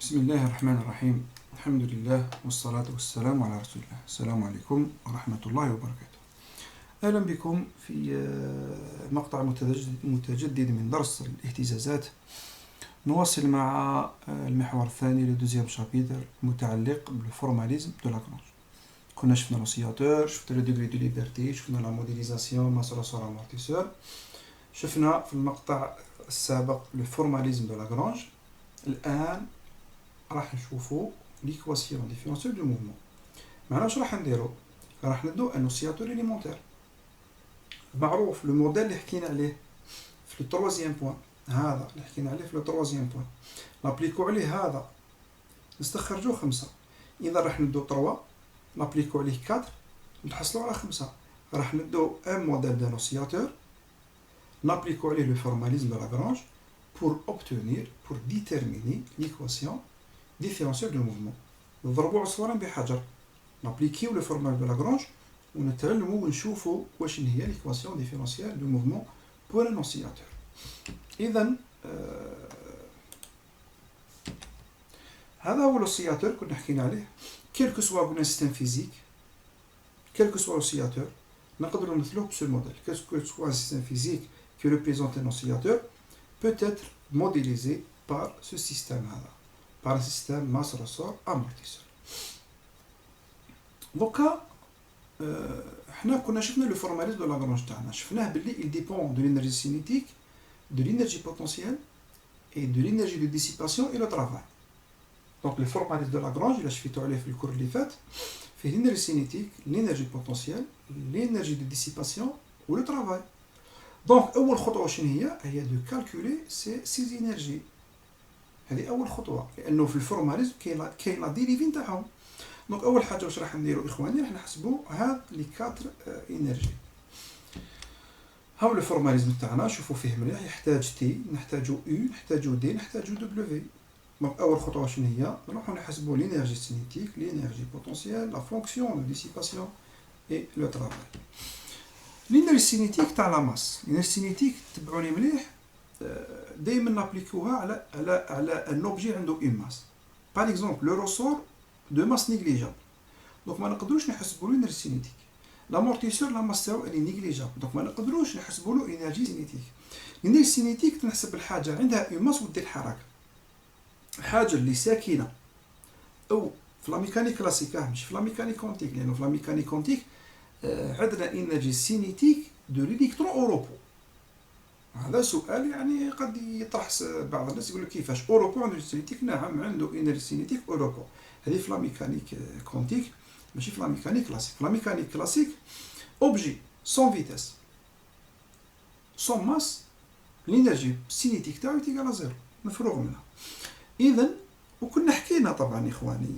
بسم الله الرحمن الرحيم. الحمد لله والصلاة والسلام على رسول الله. السلام عليكم ورحمة الله وبركاته. أهلا بكم في مقطع متجدد من درس الاهتزازات. نواصل مع المحور الثاني لو دوزيام شابيتر المتعلق بالفورماليزم دو لاغرانج. كنا شفنا لوسياتور، شفنا لو دوغري دو ليبرتي، شفنا لا موديليزاسيون، ماس ريسور امورتيسور. شفنا في المقطع السابق لو فورماليزم دو لاغرانج. الآن راح نشوفو ليكواسيون ديفيرونسيال دو موفمون. معنا واش راح نديرو؟ راح ندو ان اوسياتور اليمونتير معروف. لو موديل اللي حكينا عليه في لو تروازيام بوان، هذا اللي حكينا عليه في لو تروازيام بوان، نابليكو عليه هذا نستخرجو 5. اذا راح ندو 3 نابليكو عليه 4 نحصلو على 5. راح ندو ان موديل دان اوسياتور نابليكو عليه لو فورماليزم دو لاغرانج pour obtenir, pour déterminer l'équation différentielle du mouvement. نضربو عصفورين بحجر، نابليكيو لو فورمال دو لاغرانج ونتعلمو ونشوفو واش هي ليكواسيون ديفيرونسيال دو موفمون بور ان اوسيلاتور. اذا هذا هو الاوسيلاتور كنا حكينا عليه. كيلكو سوا قلنا سيستم فيزيك، كيلكو سوا الاوسيلاتور نقدروا نمثلوه بسو موديل. كيلكو سوا سيستم فيزيك qui représente un oscillateur peut être modélisé par ce système-là, par un système masse-ressort amortisseur. Donc, حنا كنا شفنا لو فورماليزم دو لاغرانج تاعنا، شفناه باللي il dépend de l'énergie cinétique, de l'énergie potentielle et de l'énergie de dissipation et le travail. Donc le formalisme de Lagrange اللي شفيتو عليه في الكور اللي فات فيه l'énergie cinétique, l'énergie potentielle, l'énergie de dissipation و le travail. دونك اول خطوه شنو هي دو كالكولي سي انرجي. هذه اول خطوه، لانه في الفورماليزم كاين لا ديريفي نتاعهم. دونك اول حاجه واش راح نديرو اخواني، راح نحسبوا هاد لي 4 انرجي. هاو الفورماليزم تاعنا شوفوا فيه مليح، يحتاج تي، نحتاجو او، نحتاجو دي، نحتاجو دبليو. دونك اول خطوه شنو هي؟ نروحو نحسبوا لينيرجي سينيتيك، لينيرجي بوتونسييل، لا فونكسيون دو ديسيباسيون اي لو ترافاي. لينيرجي سينيتيك تاع لا ماس. لينيرجي سينيتيك تبعوني مليح، دائما نابليكوها على ان اوبجي عنده اون ماس. باغ اكزومبل لو روسور دو ماس نيغليجابل، دونك ما نقدروش نحسبوا له انرجي سينيتيك. لامورتيسور لا ماس تاعو اني نيغليجابل، دونك ما نقدروش نحسبوا له انرجي سينيتيك. الانرجي سينيتيك تنحسب الحاجه عندها اون ماس ودير الحركه. الحاجه اللي ساكنه او في لا ميكانيك كلاسيك، مش في لا ميكانيك كونتيك، لانه في لا ميكانيك كونتيك عندنا انرجي سينيتيك دو ليليكترون او روبو. هذا سؤال يعني قد يطرح بعض الناس يقول لك كيفاش اوروبو عنده سينيتيك؟ نعم عنده انرجي سينيتيك اوروبو. هذه في لا ميكانيك كونتيك ماشي في لا ميكانيك كلاسيك. في لا ميكانيك كلاسيك اوبجي سون فيتاس سون ماس الانرجي سينيتيك تاعو تيغال زيرو، مفروغ منها. اذا وكنا حكينا طبعا اخواني،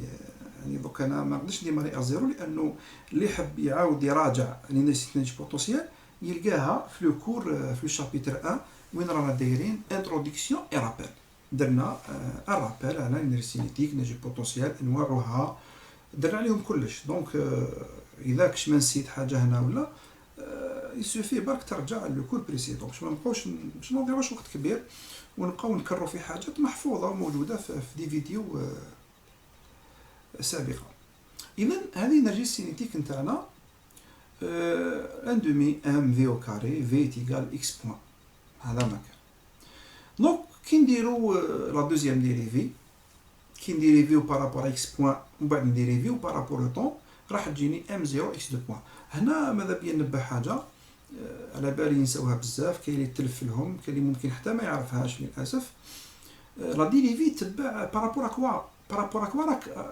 يعني دوك انا ما نقدرش ندير ا زيرو، لانه اللي يحب يعاود يراجع الانرجي بوتونسيال يلقاها في لو كور في الشابيتر 1 وين رانا دايرين انتروداكسيون اي رابيل. درنا الرابيل على الانرجي سينيتيك، انرجي بوتونسيال، انواعها، درنا عليهم كلش. دونك اذا كش ما نسيت حاجه هنا ولا يسوفي برك ترجع للكور بريسيدون باش ما نبقاوش باش ما نضيعوش وقت كبير ونبقاو نكرروا في حاجات محفوظه وموجوده في دي فيديو سابقه. اذا هذه الانرجي سينيتيك نتاعنا ان دومي ام في او كاري في تيغال اكس بوان. هذا ما كان. دونك كي نديرو لا دوزيام ديريفي، كي نديريفيو بارابور اكس بوان ومن بعد نديريفيو بارابور لو طون، راح تجيني ام 0 اكس 2 بوان. هنا ماذا بيا ننبه حاجه على بالي ينساوها بزاف، كاين اللي تلف لهم، كاين اللي ممكن حتى ما يعرفهاش للاسف. لا ديريفي تبع بارابور اكوا، بارابور اكوا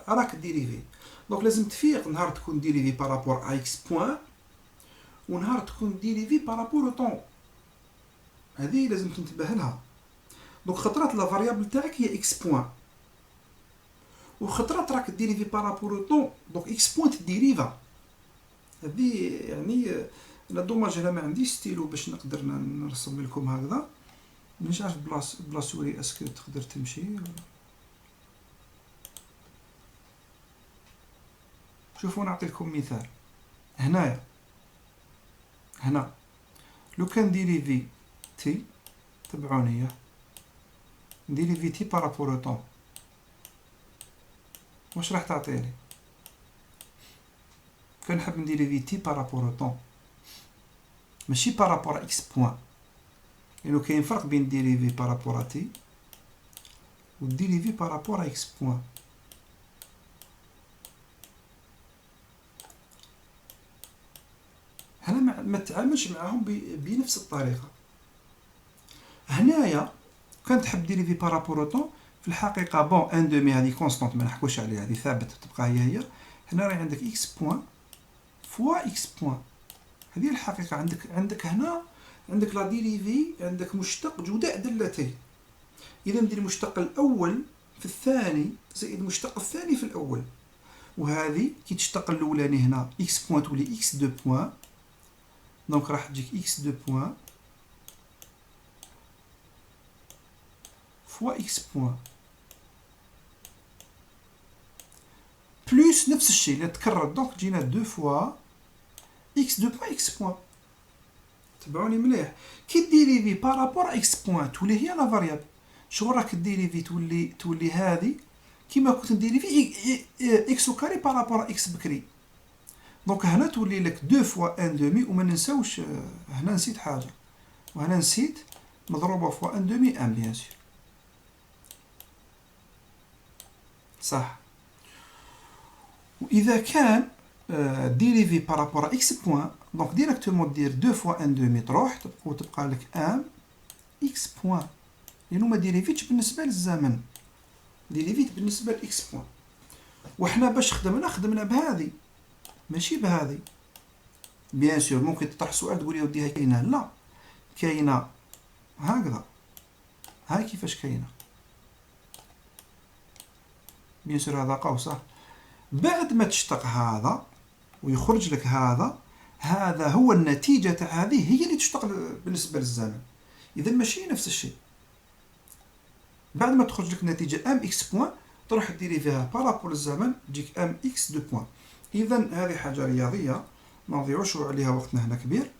راك ديريفي. دونك لازم تفيق نهار تكون ديريفي بارابور اكس بوان ونهار تكون ديريفي بارابور لو طون. هذه لازم تنتبه لها. دونك خطرات لا فاريابل تاعك هي اكس بوان، وخطرات راك ديريفي بارابور لو طون، دونك اكس بوان تديريفا. هذه يعني انا دوماج انا ما عنديش ستيلو باش نقدر نرسم لكم هكذا. مش عارف بلا سوري اسكو تقدر تمشي. شوفوا نعطي لكم مثال. هنا لو كان ديريفي تي، تبعوني نديريفي تي بارابور لو طون، واش راح تعطيني؟ كنحب نديريفي تي بارابور او طون ماشي بارابور اكس بوان، لأنه كاين فرق بين ديريفي بارابور تي و ديريفي بارابور اكس بوان. هنا ما تعاملش معاهم بنفس الطريقة. هنايا كان تحب ديريفي بارابور او طون في الحقيقة بون ان دومي هذه كونستانت ما نحكوش عليها، هذه ثابت تبقى هي. هنا راهي عندك اكس بوان فوا اكس بوان، هذه الحقيقة. عندك هنا عندك لا ديريفي، عندك مشتق جداء دالتين. إذا ندير المشتق الأول في الثاني زائد المشتق الثاني في الأول، وهذه كي تشتق الأولاني هنا اكس بوان تولي اكس دو بوان، دونك راح تجيك اكس دو بوان فوا اكس بوان بلوس نفس الشيء اللي تكرر، دونك جينا دو فوا اكس دو بوان اكس بوان. تبعوني مليح. كي ديريفي بارابور اكس بوان تولي هي لا فاريابل. شغل راك ديريفي تولي هذه كيما كنت نديريفي اكس او كاري بارابور اكس بكري. دونك هنا تولي لك دو فوا ان دومي. وما ننساوش هنا نسيت حاجه، وهنا نسيت مضروبه فوا ان دومي ان بيان سور. صح. واذا كان ديريفي بارابور اكس بوان، دونك ديريكتومون دير دو فوا ان دومي تروح وتبقى لك ان اكس بوان، لانه ما ديريفيتش بالنسبه للزمن، ديريفيت بالنسبه لاكس بوان. وحنا باش خدمنا بهذه ماشي بهذه. بيان سور ممكن تطرح سؤال تقول يا ودي هاي كاينه، لا كاينه هكذا، هاي كيفاش كاينه. بيان سور هذا قوس. بعد ما تشتق هذا ويخرج لك هذا هو النتيجة تاع هذه، هي اللي تشتق بالنسبة للزمن. إذا ماشي نفس الشيء. بعد ما تخرج لك النتيجة ام اكس بوان تروح ديري فيها بارابول الزمن تجيك ام اكس دو بوان. إذا هذه حاجة رياضية ما نضيعوش عليها وقتنا هنا كبير.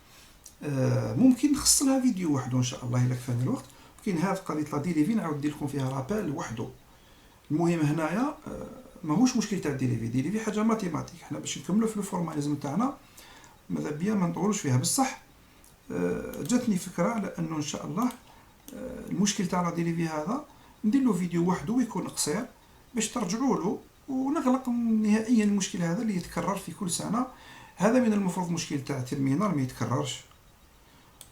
ممكن نخص لها فيديو وحده إن شاء الله إلا كفاني الوقت. ممكن هذه قضية لا ديريفي نعاود ندير لكم فيها رابال وحده. المهم هنايا ماهوش مشكل تاع ديريفي حاجه ماتيماتيك. حنا باش نكملوا في الفورماليزم تاعنا ماذا بيا ما نطولوش فيها. بصح جاتني فكره على انه ان شاء الله المشكل تاع لا ديريفي هذا ندير له فيديو وحده ويكون قصير باش ترجعوا له ونغلق نهائيا المشكل هذا اللي يتكرر في كل سنه. هذا من المفروض مشكل تاع ترمينال ما يتكررش،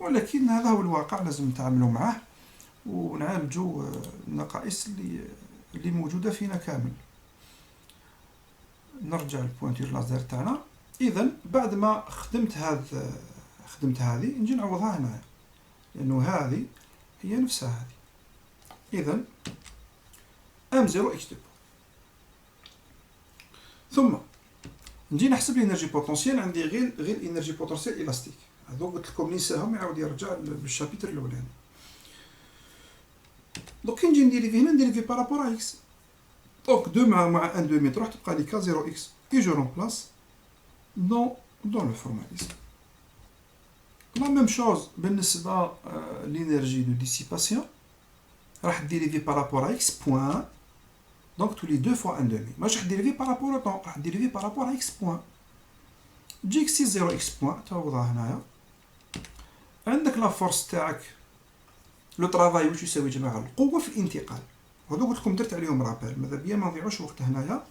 ولكن هذا هو الواقع لازم نتعاملوا معه ونعالجوا النقائص اللي موجوده فينا كامل. نرجع للبوينتور لازر تاعنا. اذا بعد ما خدمت هذه نجي نعوضها هنا، لانه هذه هي نفسها هذه. اذا ام 0 اكس 2 ثم نجي نحسب الانرجي بوتونسيال. عندي غير انرجي بوتونسيال الاستيك. هذوك قلت لكم ننساهم يعاود يرجع للشابيتر الاولاني. دونك كي نجي ندير هنا ندير في بارابور اكس. دونك 2 مع 1 دومي تروح تبقى لي كا 0 اكس et je remplace dans le formalisme. La même chose بالنسبة l'énergie de dissipation راح ديريفي بارابور à x point. دونك تولي 2 fois 1 demi. ماشي راح ديريفي بارابور au temps، راح ديريفي بارابور à x point. تجيك سي 0 x point تعوضها هنايا. عندك لا فورس تاعك لو طرافاي واش يساوي جماعة القوة في الانتقال. هذو قلت لكم درت عليهم رابيل، ماذا بيا ما نضيعوش وقت هنايا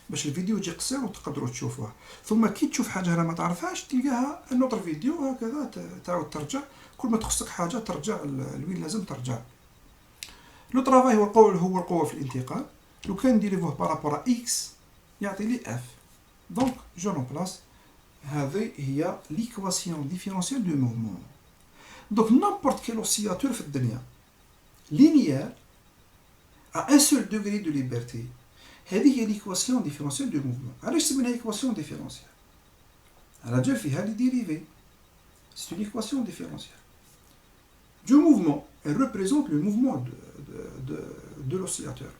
باش الفيديو يجي قصير وتقدروا تشوفوه. ثم كي تشوف حاجه هنا ما تعرفهاش تلقاها نوتر فيديو هكذا تعاود ترجع. كل ما تخصك حاجه ترجع لوين لازم ترجع. لو طرافاي هو القوه في الانتقال. لو كان نديريفوه بارابور اكس يعطي لي اف. دونك جو رومبلاس. هذه هي ليكواسيون ديفيرونسيال دو موفمون. دونك نابورت كيل اوسيلاتور في الدنيا لينيير à un seul degré de liberté. هذه هي l'équation différentielle du mouvement. علاش سميناها équation différentielle؟ على جال فيها لي ديريفي. C'est une équation différentielle du mouvement. Elle représente le mouvement de l'oscillateur.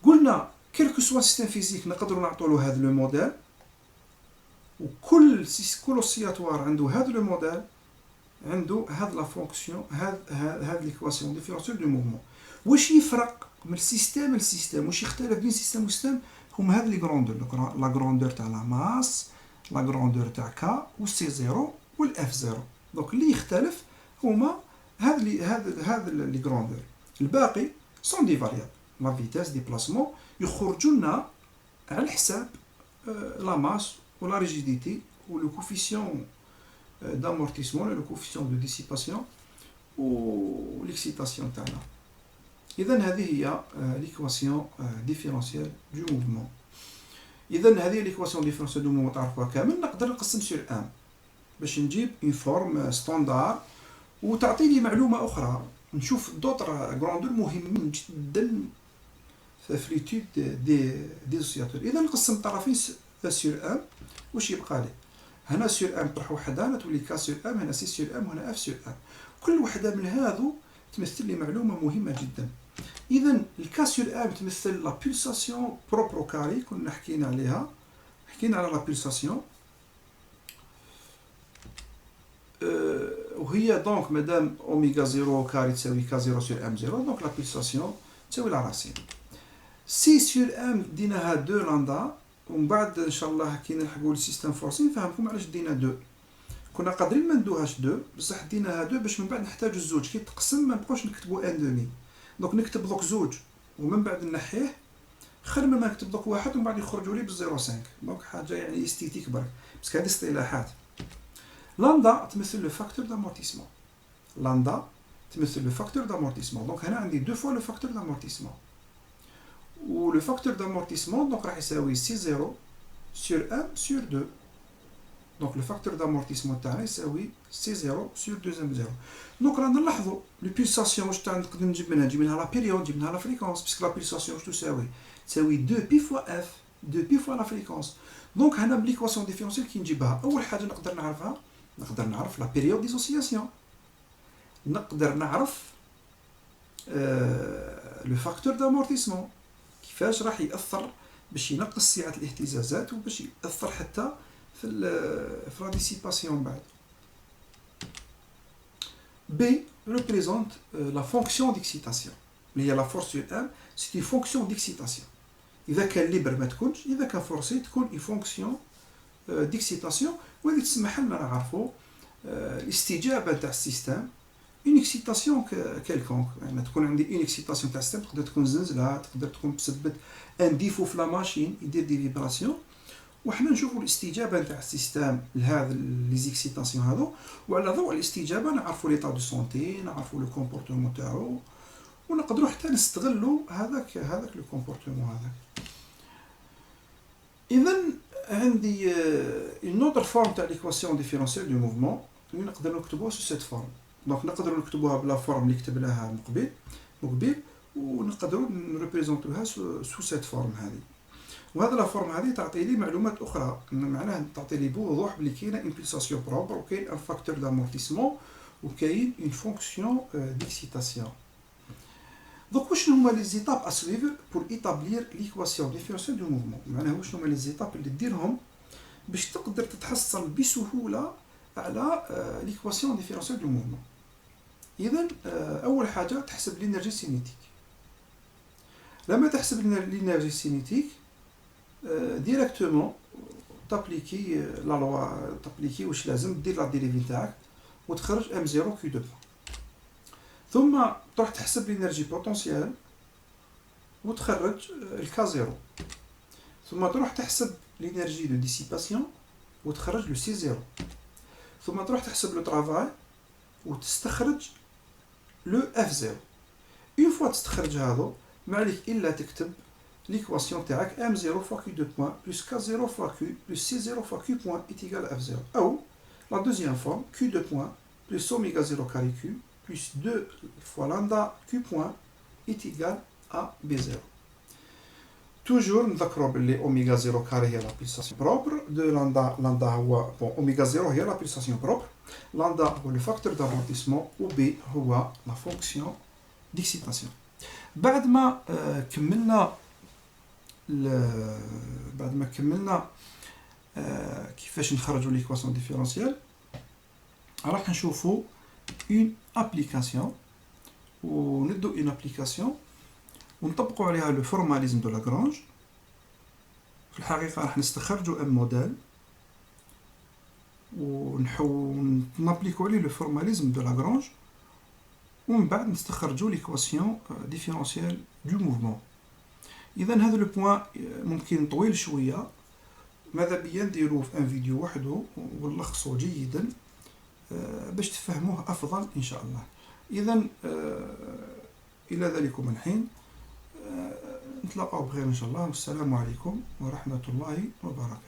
قلنا quel que soit système physique نقدروا نعطوا له هذا لو موديل، وكل اوسيلاتوار عنده هذا لو موديل عنده هذا لا فونكسيون هذا ليكواسيون ديفيرونسيال دو موفمون. واش يفرق من السيستم واش يختلف بين سيستم وسيستم هما هاد لي غروندور لا غروندور تاع لا ماس لا غروندور تاع كا و سي زيرو والاف زيرو دونك اللي يختلف هما هاد لي غروندور الباقي سون دي فاريابل لا فيتاس دي بلاسمون يخرجوا لنا على حساب لا ماس ولا ريجيديتي و لو كوفيسيون d'amortissement le coefficient de dissipation و l'excitation تاعنا اذا هذه هي ليكواسيون ديفيرونسيال دو موفمون اذا هذه ليكواسيون ديفيرونسيال دو موفمون تعرفوها كامل نقدر نقسم سور ان باش نجيب اون فورم ستاندار وتعطيني معلومه اخرى نشوف دوطر غروندور مهمين جدا في ليتود دي اوسياتور اذا نقسم الطرفين سور ان واش يبقى لي هنا سور ام طرح وحده تولي كا سور ام هنا سي سور ام وهنا اف سور ام كل وحده من هذو تمثل لي معلومه مهمه جدا اذا الكا سور ام تمثل لا بولساسيون بروبرو كاري كنا حكينا عليها حكينا على لا بولساسيون وهي دونك مادام اوميغا 0 كاري تساوي كا 0 سور ام 0 دونك لا بولساسيون تساوي لا راسين سي سور ام ديناها 2 لامدا ومن بعد ان شاء الله كي نلحقوا السيستم فورسي نفهمكم علاش دينا 2 كنا قادرين ما ندوهاش 2 بصح ديناها 2 باش من بعد نحتاجوا الزوج كي تقسم ما نبقاوش نكتبوا ان دومي دونك نكتب دوك زوج ومن بعد نحيه خير ما نكتب دوك واحد ومن بعد يخرجوا لي ب 0.5 دونك حاجه يعني استيتيك برك بس هذه اصطلاحات لامدا تمثل لو فاكتور دامورتيسمون لامدا تمثل لو فاكتور دامورتيسمون دونك هنا عندي دو فوا لو فاكتور دامورتيسمون و لو فاكتور d'amortissement donc راح يساوي سي 0 sur 1 sur 2 donc le facteur d'amortissement تاعنا يساوي سي 0 sur 2 0 دونك رانا نلاحظوا لو بولساسيون واش نقدر نجيب منها لا بيريود نجيب منها لا فريكونس باسكو لا بولساسيون واش تساوي 2 بي فوا اف 2 بي فوا لا فريكونس دونك هنا بليكواسيون ديفيرونسيال كي نجيبها اول حاجه نقدر نعرف لا بيريود ديسوسياسيون نقدر نعرف لو فاكتور d'amortissement كيفاش راح ياثر باش ينقص سعه الاهتزازات وباش ياثر حتى في لا ديسيباسيون بعد B représente la fonction d'excitation اللي هي la force sur M c'est une fonction d'excitation اذا كان ليبر ما تكونش اذا كان فورسي تكون une fonction d'excitation وهذه تسمح لنا نعرفوا الاستجابه تاع السيستم une excitation quelconque يعني تكون عندي une excitation تاع السيستم تقدر تكون زنزله تقدر تكون بسبب ان ديفو في لا ماشين يدير دي فيبراسيون وحنا نشوفوا الاستجابه تاع السيستم لهذا لي زيكسيتاسيون هذو وعلى ضوء الاستجابه نعرفوا ليطا دو سونتي نعرفوا لو كومبورتمون تاعو ونقدروا حتى نستغلوا هذاك لو كومبورتمون هذاك اذا عندي une autre forme تاع ليكواسيون ديفيرونسيال دو موفمون اللي نقدر نكتبوها سو سيت فورم دونك نقدروا نكتبوها بلا فورم اللي كتبناها من قبل ونقدروا نريبريزونطوها سو سيت فورم هذه وهذا لا فورم هذه تعطي لي معلومات اخرى معناها تعطي لي بوضوح بلي كاينه ان بولساسيون بروبر وكاين ان فاكتور دامورتيسمون وكاين اون فونكسيون ديكسيتاسيون دونك واش هما لي زيتاب ا سويفر بور ايتابلير ليكواسيون ديفيرونسيال دو موفمون معناها واش هما لي زيتاب اللي ديرهم باش تقدر تتحصل بسهوله على ليكواسيون ديفيرونسيال دو موفمون اذا اول حاجه تحسب لينيرجي سينيتيك لما تحسب لينيرجي سينيتيك ديريكتومون تابليكي لا لوا تابليكي واش لازم دير لا ديريفي تاعك وتخرج ام 0 كيو 2 ثم تروح تحسب لينيرجي بوتونسيال وتخرج الكا 0 ثم تروح تحسب لينيرجي دو ديسيباسيون وتخرج لو سي 0 ثم تروح تحسب لو طرافاي وتستخرج لو اف 0 اون فوا تستخرج هذا ما عليك الا تكتب l'équation تاعك m0 fois q2 points plus k0 fois q plus c0 fois q point est égal à f0 ou la deuxième forme q2 points plus oméga 0 carré q plus 2 fois lambda q point est égal à b0 toujours نذكروا باللي اوميغا 0 كاري هي لا بولساسيون بروبر دو لامدا هو بون اوميغا 0 هي لا بولساسيون بروبر لامدا هو لو فاكتور دامورتيسمون و بي هو لا فونكسيون ديكسيتاسيون بعد ما كملنا كيفاش نخرجوا ليكواسيون ديفيرونسيال راح نشوفوا اون ابليكاسيون وندو اون ابليكاسيون ونطبقوا عليها لو فورماليزم دو لاغرانج. في الحقيقة راح نستخرجوا ان موديل ونابليكو عليه لو فورماليزم دو لاغرانج، ومن بعد نستخرجوا ليكواسيون ديفيرونسيال دو موفمون. اذا هذا لو بوين ممكن طويل شويه، ماذا بيا نديروه في ان فيديو وحده ونلخصه جيدا باش تفهموه افضل ان شاء الله. اذا الى ذلكم الحين نتلاقاو بخير ان شاء الله، والسلام عليكم ورحمه الله وبركاته.